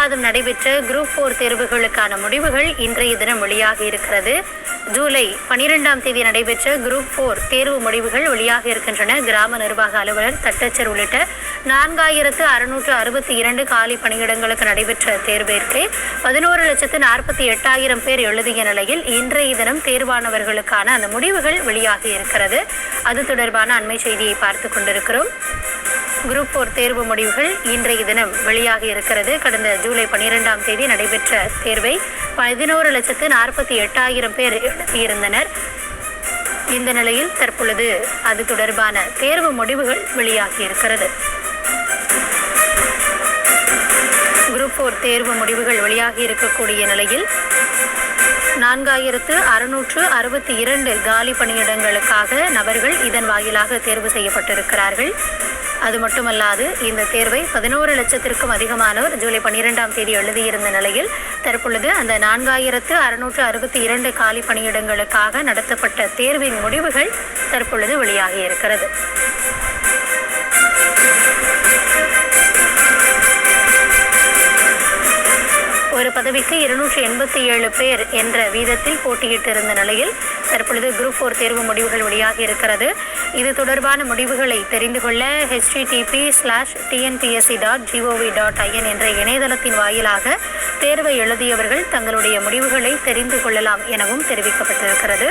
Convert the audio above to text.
மாதம் நடைபெற்ற குரூப் 4 தேர்வுகளுக்கான முடிவுகள் இன்றைய தினம் வெளியாக இருக்கிறது. ஜூலை 12ஆம் தேதி நடைபெற்ற குரூப் 4 தேர்வு முடிவுகள் வெளியாக இருக்கின்றன. கிராம நிர்வாக அலுவலர், தட்டச்சர் உள்ளிட்ட 4662 காலி பணியிடங்களுக்கு நடைபெற்ற தேர்விற்கு 11,48,000 பேர் எழுதிய நிலையில் இன்றைய தினம் தேர்வானவர்களுக்கான அந்த முடிவுகள் வெளியாக இருக்கிறது. அது தொடர்பான அண்மை செய்தியை பார்த்து கொண்டிருக்கிறோம். குரூப் 4 தேர்வு முடிவுகள் இன்றைய தினம் வெளியாக இருக்கிறது. கடந்த ஜூலை 12ஆம் தேதி நடைபெற்ற தேர்வை 11,48,000 பேர் எழுதியிருந்தனர். இந்த நிலையில் தற்பொழுது அது தொடர்பான தேர்வு முடிவுகள் வெளியாகி இருக்கிறது. குரூப் 4 தேர்வு முடிவுகள் வெளியாகி இருக்கக்கூடிய நிலையில் 4662 காலி பணியிடங்களுக்காக நபர்கள் இதன் வாயிலாக தேர்வு செய்யப்பட்டிருக்கிறார்கள். அது மட்டுமல்லாது இந்த தேர்வை 11,00,000க்கும் அதிகமானோர் ஜூலை 12ஆம் தேதி எழுதியிருந்த நிலையில் தற்பொழுது அந்த 4662 காலி பணியிடங்களுக்காக நடத்தப்பட்ட தேர்வின் முடிவுகள் தற்பொழுது வெளியாகி இருக்கிறது. ஒரு பதவிக்கு 287 பேர் என்ற வீதத்தில் போட்டியிட்டிருந்த நிலையில் தற்பொழுது குரூப் 4 தேர்வு முடிவுகள் வெளியாகி இருக்கிறது. இது தொடர்பான முடிவுகளை தெரிந்து கொள்ள http:/tnpsc.gov.in என்ற இணையதளத்தின் வாயிலாக தேர்வை எழுதியவர்கள் தங்களுடைய முடிவுகளை தெரிந்து கொள்ளலாம் எனவும் தெரிவிக்கப்பட்டிருக்கிறது.